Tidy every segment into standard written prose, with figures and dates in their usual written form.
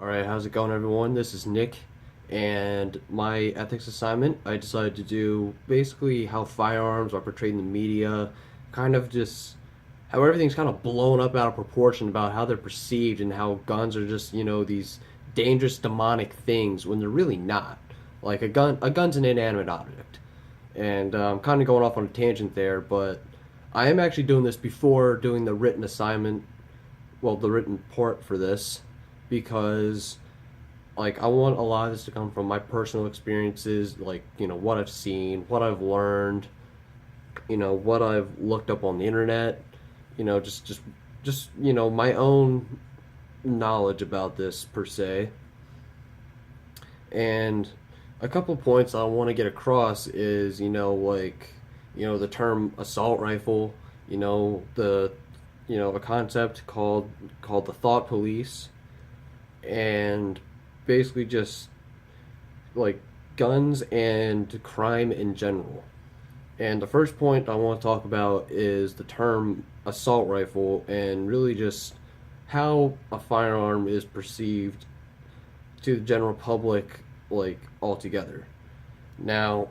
Alright, how's it going, everyone? This is Nick, and my ethics assignment, I decided to do basically how firearms are portrayed in the media, kind of just how everything's kind of blown up out of proportion about how they're perceived and how guns are just, these dangerous demonic things when they're really not. Like a gun's an inanimate object. And I'm kind of going off on a tangent there, but I am actually doing this before doing the written assignment, well, the written part for this, because like I want a lot of this to come from my personal experiences, like what I've seen, what I've learned, what I've looked up on the internet, just my own knowledge about this per se. And a couple points I want to get across is the term assault rifle, the a concept called the thought police, and basically just like guns and crime in general. And the first point I want to talk about is the term assault rifle and really just how a firearm is perceived to the general public, like altogether. Now,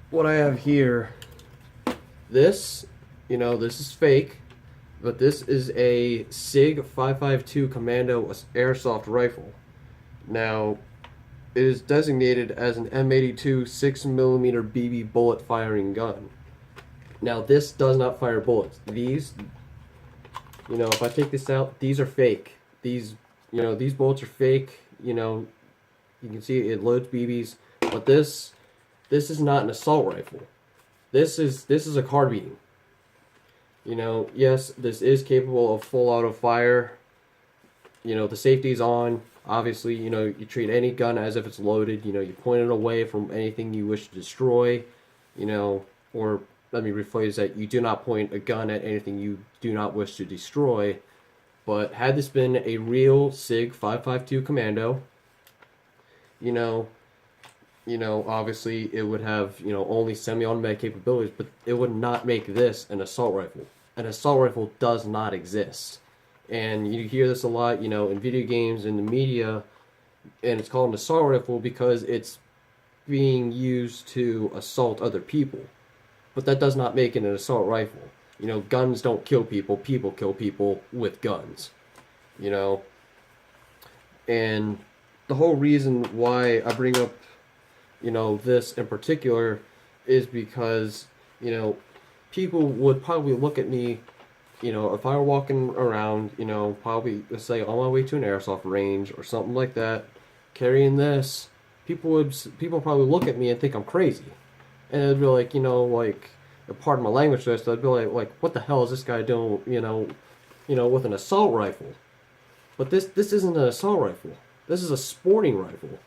what I have here, this is fake, but this is a SIG 552 Commando airsoft rifle. Now, it is designated as an M82 6mm BB bullet firing gun. Now, this does not fire bullets. These, if I take this out, these are fake. These bullets are fake. You can see it loads BBs, but this is not an assault rifle. This is a carbine. Yes, this is capable of full auto fire. The safety's on. Obviously, you treat any gun as if it's loaded. You point it away from anything you wish to destroy. Or let me rephrase that: you do not point a gun at anything you do not wish to destroy. But had this been a real SIG 552 Commando, obviously it would have, only semi-automatic capabilities, but it would not make this an assault rifle. An assault rifle does not exist. And you hear this a lot, in video games, in the media, and it's called an assault rifle because it's being used to assault other people. But that does not make it an assault rifle. Guns don't kill people, people kill people with guns. And the whole reason why I bring up, this in particular is because, people would probably look at me, if I were walking around, probably, let's say, on my way to an airsoft range or something like that, carrying this, people probably look at me and think I'm crazy. And it'd be like, pardon my language this, I'd be like, what the hell is this guy doing, with an assault rifle? But this isn't an assault rifle. This is a sporting rifle.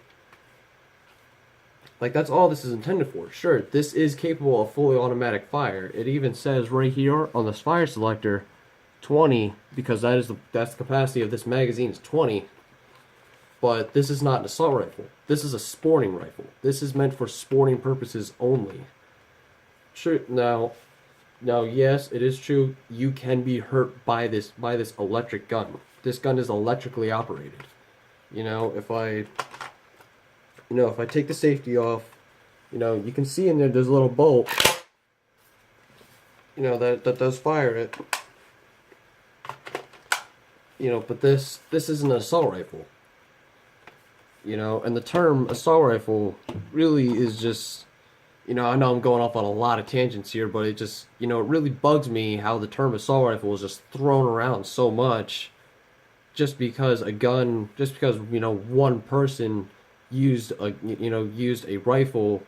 Like, that's all this is intended for. Sure, this is capable of fully automatic fire. It even says right here on this fire selector, 20, because that's the capacity of this magazine is 20. But this is not an assault rifle. This is a sporting rifle. This is meant for sporting purposes only. Sure, now yes, it is true you can be hurt by this electric gun. This gun is electrically operated. If I take the safety off, you can see in there's a little bolt, that does fire it. But this isn't an assault rifle. And the term assault rifle really is just, I know I'm going off on a lot of tangents here, but it just, it really bugs me how the term assault rifle is just thrown around so much just because one person used a rifle,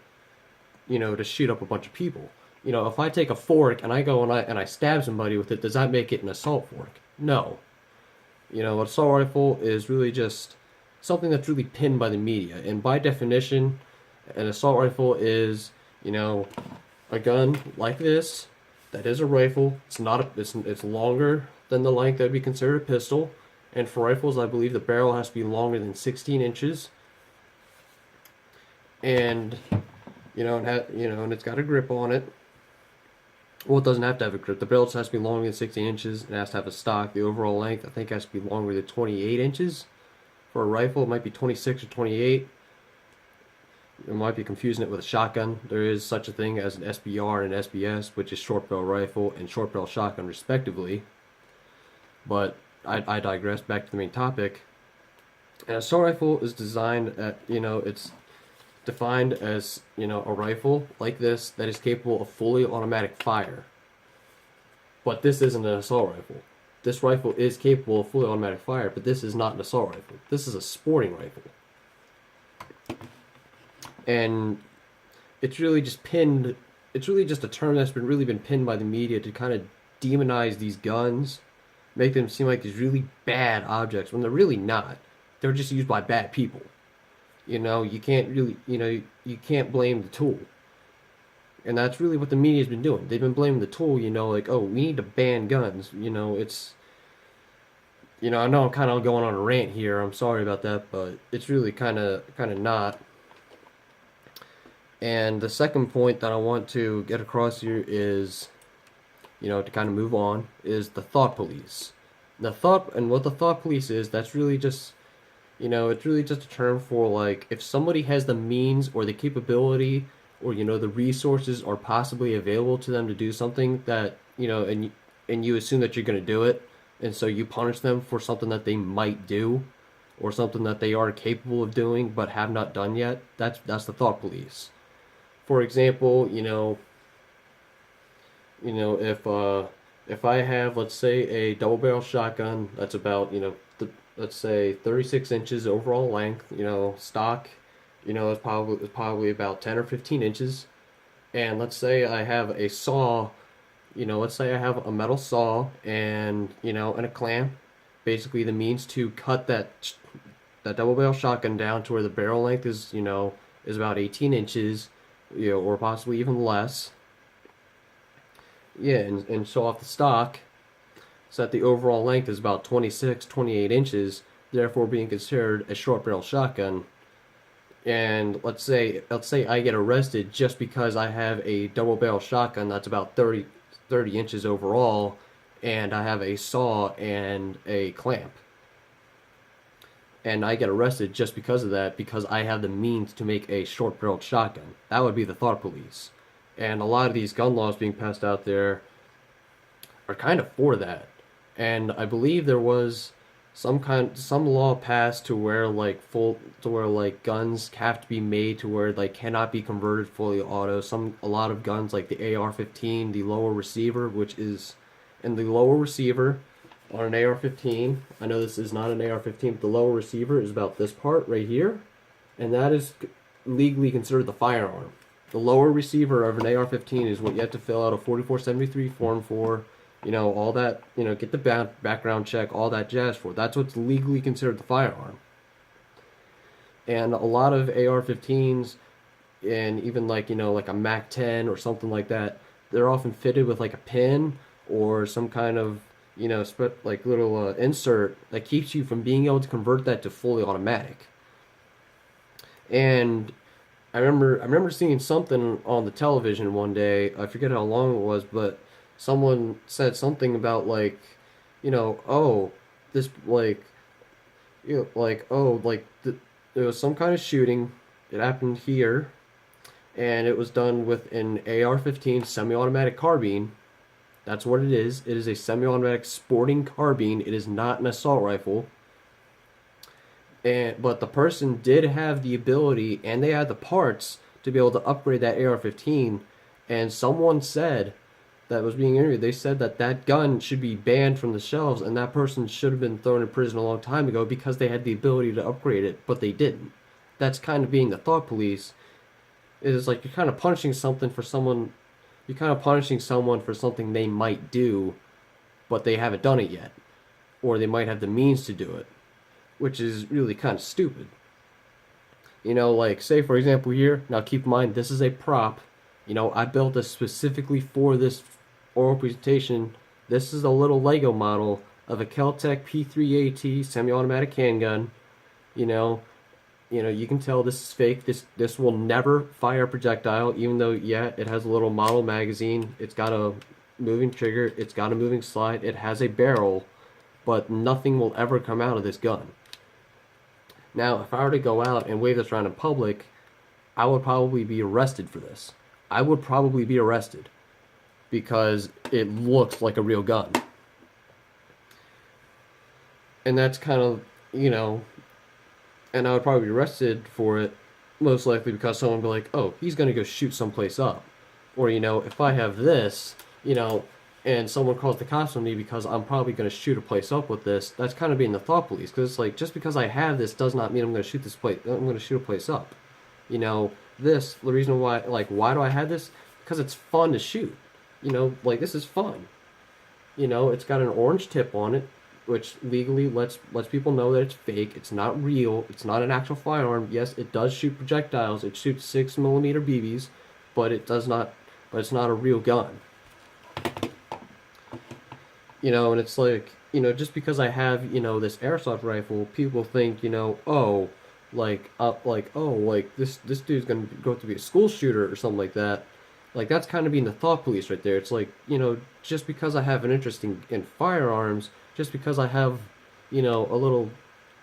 to shoot up a bunch of people. If I take a fork and I go and I stab somebody with it, does that make it an assault fork? No. An assault rifle is really just something that's really pinned by the media, and by definition, an assault rifle is, a gun like this that is a rifle. It's longer than the length that would be considered a pistol, and for rifles, I believe the barrel has to be longer than 16 inches. And and it's got a grip on it. Well, it doesn't have to have a grip. The barrel just has to be longer than 16 inches. It has to have a stock. The overall length, I think, has to be longer than 28 inches. For a rifle, it might be 26 or 28. You might be confusing it with a shotgun. There is such a thing as an SBR and an SBS, which is short barrel rifle and short barrel shotgun, respectively. But I digress. Back to the main topic. An assault rifle is designed at, it's defined as, a rifle like this that is capable of fully automatic fire. But this isn't an assault rifle. This rifle is capable of fully automatic fire, but this is not an assault rifle. This is a sporting rifle. And it's really just pinned, it's really just a term that's really been pinned by the media to kind of demonize these guns, make them seem like these really bad objects when they're really not. They're just used by bad people. You can't really, you can't blame the tool. And that's really what the media's been doing. They've been blaming the tool, like, oh, we need to ban guns. It's, I know I'm kind of going on a rant here. I'm sorry about that, but it's really kind of not. And the second point that I want to get across here is, to kind of move on, is the thought police. What the thought police is, that's really just, it's really just a term for, like, if somebody has the means or the capability or, the resources are possibly available to them to do something that, and you assume that you're going to do it, and so you punish them for something that they might do or something that they are capable of doing but have not done yet, that's the thought police. For example, if I have, let's say, a double barrel shotgun that's about, let's say 36 inches overall length, stock, it's probably about 10 or 15 inches. And let's say I have a saw, let's say I have a metal saw and, and a clamp, basically the means to cut that double barrel shotgun down to where the barrel length is, is about 18 inches, or possibly even less. Yeah, and show off the stock so that the overall length is about 26, 28 inches, therefore being considered a short barrel shotgun. And let's say I get arrested just because I have a double barrel shotgun that's about 30 inches overall, and I have a saw and a clamp. And I get arrested just because of that, because I have the means to make a short barreled shotgun. That would be the thought police. And a lot of these gun laws being passed out there are kind of for that. And I believe there was some law passed to where guns have to be made to where they cannot be converted fully auto. A lot of guns like the AR-15, the lower receiver, the lower receiver on an AR-15, I know this is not an AR-15, but the lower receiver is about this part right here, and that is legally considered the firearm. The lower receiver of an AR-15 is what you have to fill out a 4473 form for, all that, get the background check, all that jazz for. That's what's legally considered the firearm. And a lot of AR-15s, and even like a MAC-10 or something like that, they're often fitted with like a pin or some kind of little insert that keeps you from being able to convert that to fully automatic. And I remember seeing something on the television one day. I forget how long it was, but someone said something about there was some kind of shooting. It happened here, and it was done with an AR-15 semi-automatic carbine. That's what it is. It is a semi-automatic sporting carbine. It is not an assault rifle. But the person did have the ability, and they had the parts to be able to upgrade that AR-15. And someone said that was being interviewed. They said that gun should be banned from the shelves, and that person should have been thrown in prison a long time ago because they had the ability to upgrade it, but they didn't. That's kind of being the thought police. It is like you're kind of punishing something for someone. You're kind of punishing someone for something they might do, but they haven't done it yet. Or they might have the means to do it, which is really kind of stupid. Say for example here, now keep in mind, this is a prop. I built this specifically for this oral presentation. This is a little Lego model of a Kel-Tec P3AT semi-automatic handgun. You can tell this is fake. This will never fire a projectile, even though, yeah, it has a little model magazine. It's got a moving trigger. It's got a moving slide. It has a barrel, but nothing will ever come out of this gun. Now, if I were to go out and wave this around in public, I would probably be arrested for this. I would probably be arrested because it looks like a real gun. And that's kind of, and I would probably be arrested for it, most likely because someone would be like, oh, he's going to go shoot someplace up. Or, if I have this, and someone calls the cops on me because I'm probably going to shoot a place up with this, that's kind of being the thought police. Because it's like, just because I have this does not mean I'm going to shoot a place up. The reason why, why do I have this? Because it's fun to shoot. This is fun. It's got an orange tip on it, which legally lets people know that it's fake. It's not real. It's not an actual firearm. Yes, it does shoot projectiles. It shoots 6mm BBs, but it does not. But it's not a real gun. And it's like, just because I have, this airsoft rifle, people think, oh, this dude's gonna go to be a school shooter or something like that. Like, that's kind of being the thought police right there. It's like, just because I have an interest in firearms, just because I have, a little,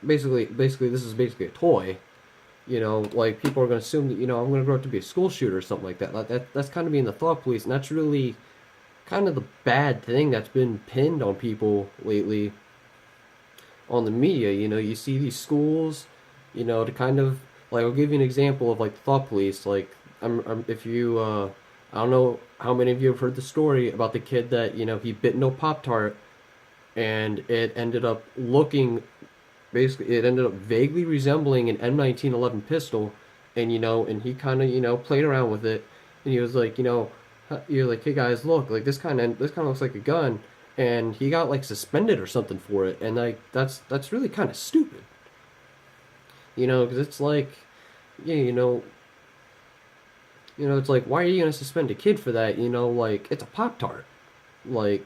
basically this is basically a toy, people are going to assume that, I'm going to grow up to be a school shooter or something like that. That's kind of being the thought police, and that's really kind of the bad thing that's been pinned on people lately on the media. You see these schools, to kind of, I'll give you an example of, the thought police. If you, I don't know how many of you have heard the story about the kid that, he bit into a Pop-Tart, and it ended up vaguely resembling an M1911 pistol, and, and he kind of, played around with it, and he was like, you're like, hey guys, look, this kind of looks like a gun, and he got suspended or something for it, and that's really kind of stupid, because it's like, yeah, it's like, why are you gonna suspend a kid for that? It's a Pop-Tart, only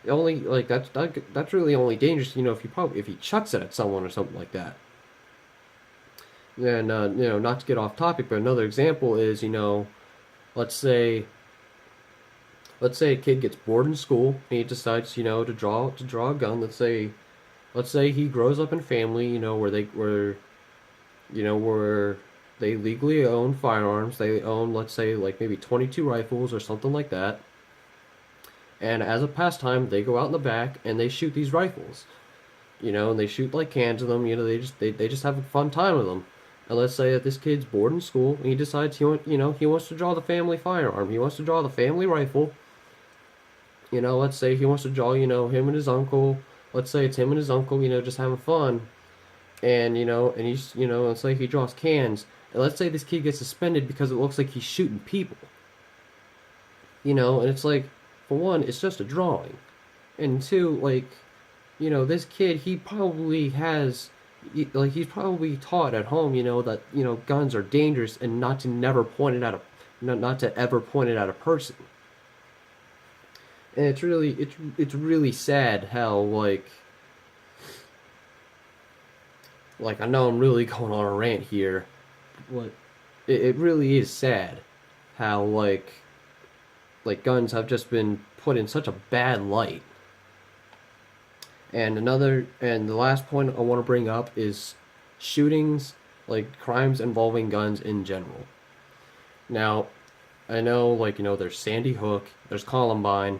that's really only dangerous, if he chucks it at someone or something like that. Then not to get off topic, but another example is, let's say a kid gets bored in school and he decides, to draw a gun. Let's say he grows up in a family, where they legally own firearms. They own, let's say, maybe 22 rifles or something like that. And as a pastime, they go out in the back and they shoot these rifles, and they shoot cans of them. They just have a fun time with them. And let's say that this kid's bored in school and he decides he wants to draw the family firearm. He wants to draw the family rifle. Let's say he wants to draw, him and his uncle. Let's say it's him and his uncle, just having fun. And, and he's, let's say he draws cans. And let's say this kid gets suspended because it looks like he's shooting people. And it's like, for one, it's just a drawing. And two, this kid, he probably has, he's probably taught at home, that, guns are dangerous and not to ever point it at a person. And it's really sad how, I know I'm really going on a rant here, but it really is sad how, guns have just been put in such a bad light. And the last point I want to bring up is shootings, crimes involving guns in general. Now, I know, there's Sandy Hook, there's Columbine.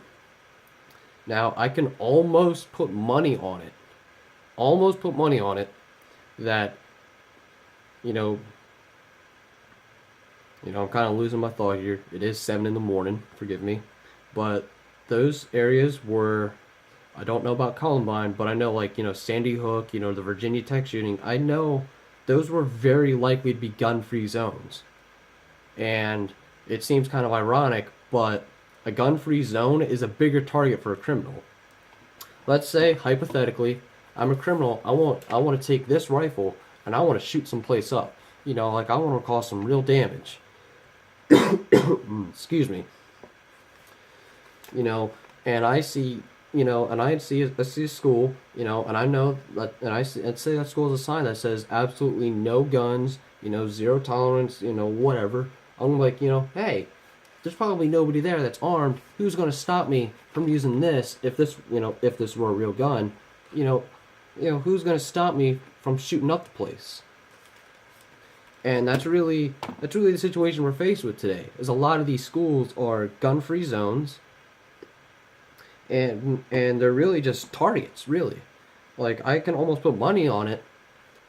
Now, I can almost put money on it that, I'm kind of losing my thought here. It is 7 in the morning, forgive me. But those areas were, I don't know about Columbine, but I know, Sandy Hook, the Virginia Tech shooting, I know those were very likely to be gun-free zones. And it seems kind of ironic, but a gun-free zone is a bigger target for a criminal. Let's say, hypothetically, I'm a criminal, I want to take this rifle, and I want to shoot someplace up. I want to cause some real damage. Excuse me. And I see, I see a school, and I know that, and I'd say that school has a sign that says absolutely no guns, zero tolerance, whatever. I'm like, hey, there's probably nobody there that's armed. Who's going to stop me from using this if this were a real gun? who's going to stop me from shooting up the place? And that's really the situation we're faced with today. Is a lot of these schools are gun-free zones, and they're really just targets, really. Like, I can almost put money on it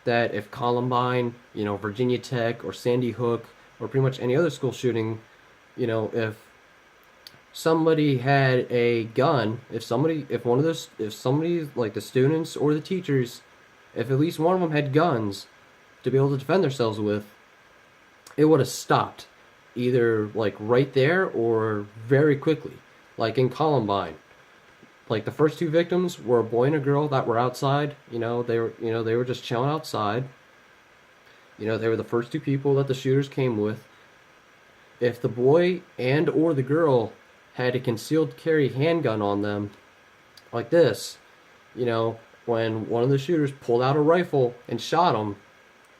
that if Columbine, Virginia Tech or Sandy Hook or pretty much any other school shooting, if somebody had a gun, if somebody like the students or the teachers, if at least one of them had guns to be able to defend themselves with, it would have stopped either like right there or very quickly. Like in Columbine, like the first two victims were a boy and a girl that were outside. They were just chilling outside. They were the first two people that the shooters came with. If the boy and or the girl had a concealed carry handgun on them, like this, when one of the shooters pulled out a rifle and shot him,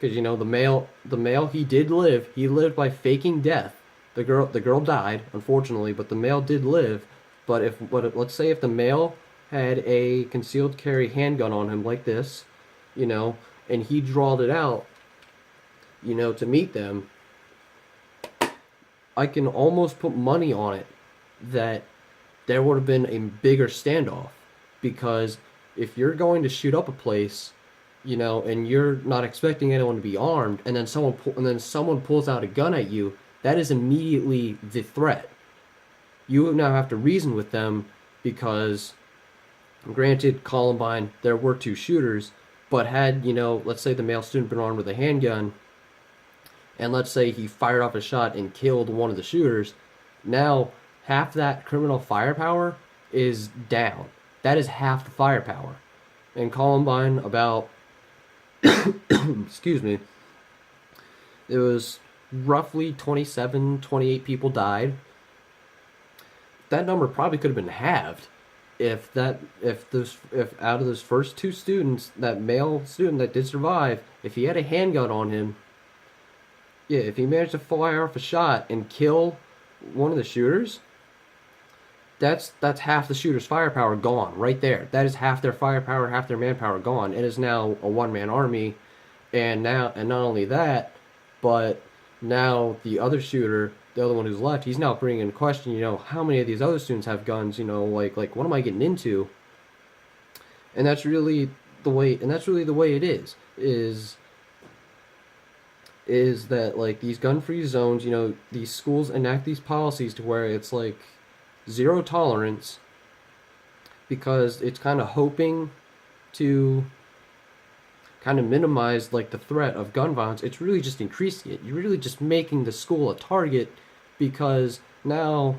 because the male he did live. He lived by faking death. The girl died, unfortunately, but the male did live. Let's say if the male had a concealed carry handgun on him like this, and he drawed it out, to meet them, I can almost put money on it that there would have been a bigger standoff. Because if you're going to shoot up a place, and you're not expecting anyone to be armed, and then someone pulls out a gun at you, that is immediately the threat. You now have to reason with them, because granted, Columbine, there were two shooters, but had, let's say the male student been armed with a handgun, and let's say he fired off a shot and killed one of the shooters, now half that criminal firepower is down. That is half the firepower. In Columbine, about excuse me, it was roughly 27, 28 people died. That number probably could have been halved if out of those first two students, that male student that did survive, if he had a handgun on him, if he managed to fire off a shot and kill one of the shooters, that's half the shooter's firepower gone right there. That is half their firepower, half their manpower gone. It is now a one-man army, and not only that, but now the other shooter, the other one who's left, he's now bringing in question, how many of these other students have guns? Like what am I getting into? And that's really the way. It is that, like, these gun-free zones, these schools enact these policies to where it's like zero tolerance, because it's kind of hoping to kind of minimize like the threat of gun violence. It's really just increasing it. You're really just making the school a target, because now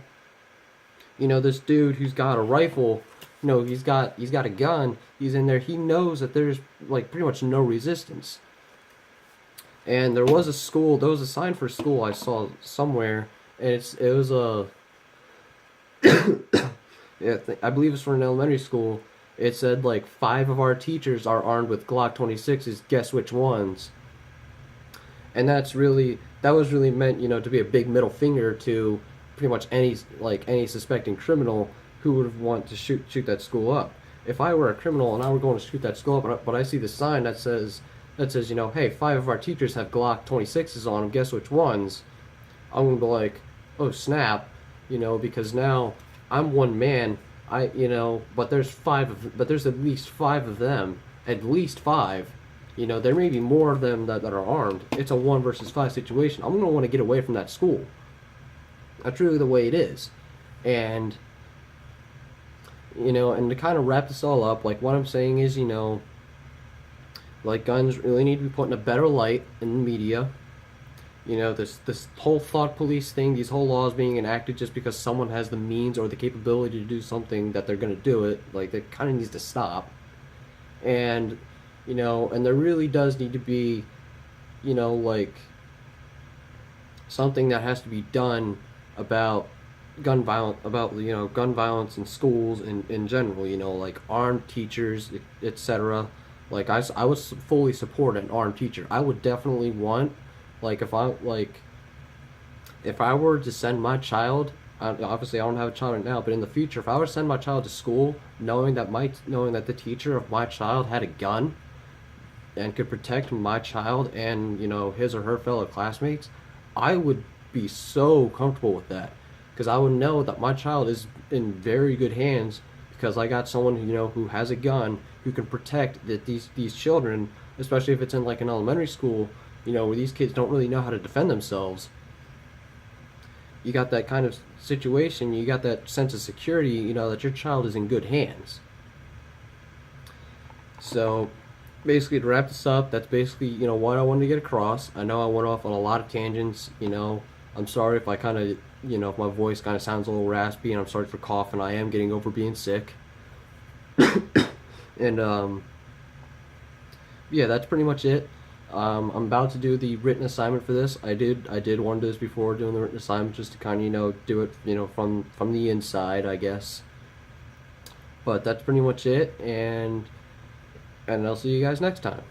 this dude who's got a rifle, he's got a gun, he's in there, he knows that there's like pretty much no resistance. And there was a sign for a school I saw somewhere, and it was a yeah, I believe it's for an elementary school. It said like 5 of our teachers are armed with Glock 26s. Guess which ones? And that was really meant, to be a big middle finger to pretty much any suspecting criminal who would want to shoot that school up. If I were a criminal and I were going to shoot that school up, but I see the sign that says, hey, 5 of our teachers have Glock 26s on them. Guess which ones? I'm gonna be like, oh snap. Because now I'm one man. But there's at least 5 of them. At least 5. There may be more of them that are armed. It's a 1 versus 5 situation. I'm gonna want to get away from that school. That's really the way it is. And and to kind of wrap this all up, like what I'm saying is, like guns really need to be put in a better light in the media. This whole thought police thing, these whole laws being enacted just because someone has the means or the capability to do something that they're going to do it, like, that kind of needs to stop. And, and there really does need to be, like, something that has to be done about gun violence in schools in general, like armed teachers, etc. Like, I would fully support an armed teacher. I would definitely want, like, if I were to send my child obviously I don't have a child right now, but in the future, if I were to send my child to school knowing that the teacher of my child had a gun and could protect my child and his or her fellow classmates, I would be so comfortable with that because I would know that my child is in very good hands because I got someone who has a gun who can protect these children, especially if it's in like an elementary school, where these kids don't really know how to defend themselves. You got that kind of situation, you got that sense of security, that your child is in good hands. So basically, to wrap this up, that's basically what I wanted to get across. I know I went off on a lot of tangents. I'm sorry if I kind of if my voice kind of sounds a little raspy, and I'm sorry for coughing. I am getting over being sick. And yeah, that's pretty much it. I'm about to do the written assignment for this. I did want to do this before doing the written assignment, just to kind of do it from the inside, I guess. But that's pretty much it, and I'll see you guys next time.